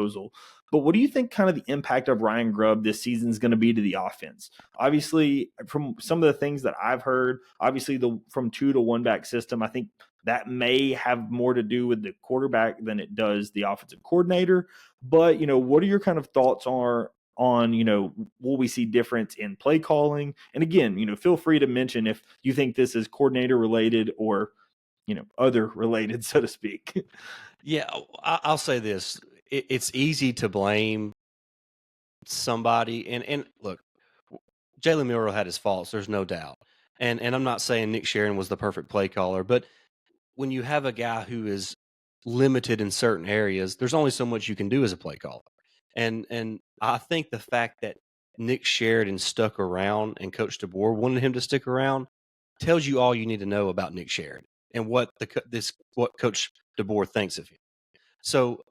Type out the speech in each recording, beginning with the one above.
disposal. But what do you think kind of the impact of Ryan Grubb this season is going to be to the offense? Obviously, from some of the things that I've heard, obviously from 2 to 1 back system, I think that may have more to do with the quarterback than it does the offensive coordinator. But, what are your kind of thoughts on, will we see difference in play calling? And again, feel free to mention if you think this is coordinator related or, other related, so to speak. Yeah, I'll say this. It's easy to blame somebody. And look, Jalen Milroe had his faults. There's no doubt. And I'm not saying Nick Sheridan was the perfect play caller, but when you have a guy who is limited in certain areas, there's only so much you can do as a play caller. And I think the fact that Nick Sheridan stuck around and Coach DeBoer wanted him to stick around tells you all you need to know about Nick Sheridan and what what Coach DeBoer thinks of him. So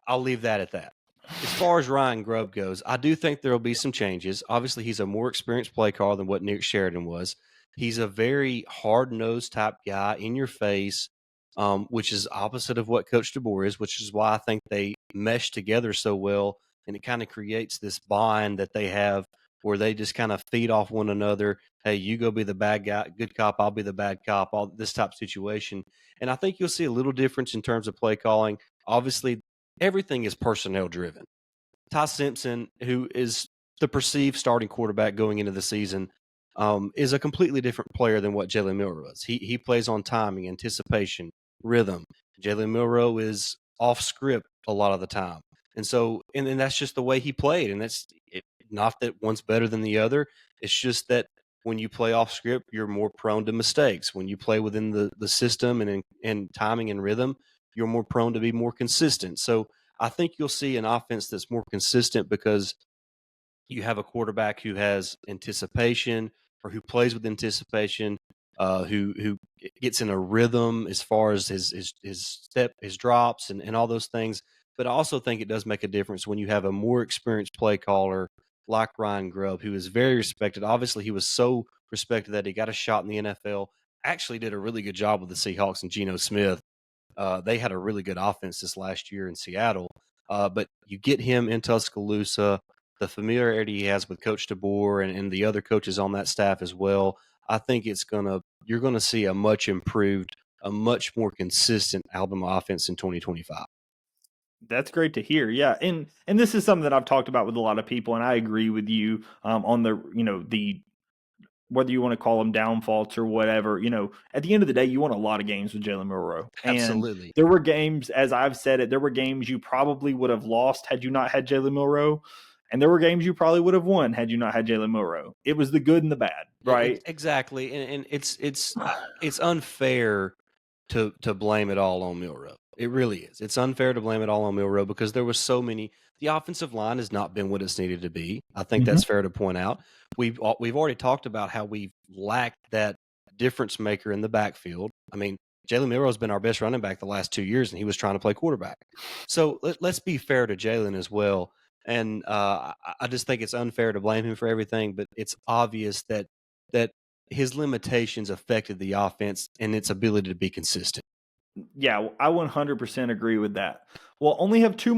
I'll leave that at that. As far as Ryan Grubb goes, I do think there will be some changes. Obviously, he's a more experienced play caller than what Nick Sheridan was. He's a very hard-nosed type guy, in your face, which is opposite of what Coach DeBoer is, which is why I think they mesh together so well, and it kind of creates this bond that they have where they just kind of feed off one another. Hey, you go be the bad guy, good cop, I'll be the bad cop, all this type of situation. And I think you'll see a little difference in terms of play calling. Obviously, everything is personnel driven. Ty Simpson, who is the perceived starting quarterback going into the season, is a completely different player than what Jalen Milroe is. He plays on timing, anticipation, rhythm. Jalen Milroe is off script a lot of the time. And so, and that's just the way he played. And that's not that one's better than the other. It's just that when you play off script, you're more prone to mistakes. When you play within the system and timing and rhythm, you're more prone to be more consistent. So I think you'll see an offense that's more consistent because you have a quarterback who has anticipation or who plays with anticipation, who gets in a rhythm as far as his step, his drops, and all those things. But I also think it does make a difference when you have a more experienced play caller like Ryan Grubb, who is very respected. Obviously, he was so respected that he got a shot in the NFL. Actually, did a really good job with the Seahawks and Geno Smith. They had a really good offense this last year in Seattle. But you get him in Tuscaloosa, the familiarity he has with Coach DeBoer and the other coaches on that staff as well. I think you're gonna see a much improved, a much more consistent Alabama offense in 2025. That's great to hear. Yeah. And this is something that I've talked about with a lot of people, and I agree with you on the whether you want to call them downfalls or whatever, at the end of the day, you won a lot of games with Jalen Milroe. And Absolutely. there were games, as I've said it, there were games you probably would have lost had you not had Jalen Milroe. And there were games you probably would have won had you not had Jalen Milroe. It was the good and the bad, right? Exactly. And it's unfair to blame it all on Milroe. It really is. It's unfair to blame it all on Milroe because there was so many. The offensive line has not been what it's needed to be. I think that's fair to point out. We've already talked about how we've lacked that difference maker in the backfield. I mean, Jalen Milroe has been our best running back the last 2 years, and he was trying to play quarterback. So let's be fair to Jalen as well. And I just think it's unfair to blame him for everything, but it's obvious that his limitations affected the offense and its ability to be consistent. Yeah, I 100% agree with that. Well, only have two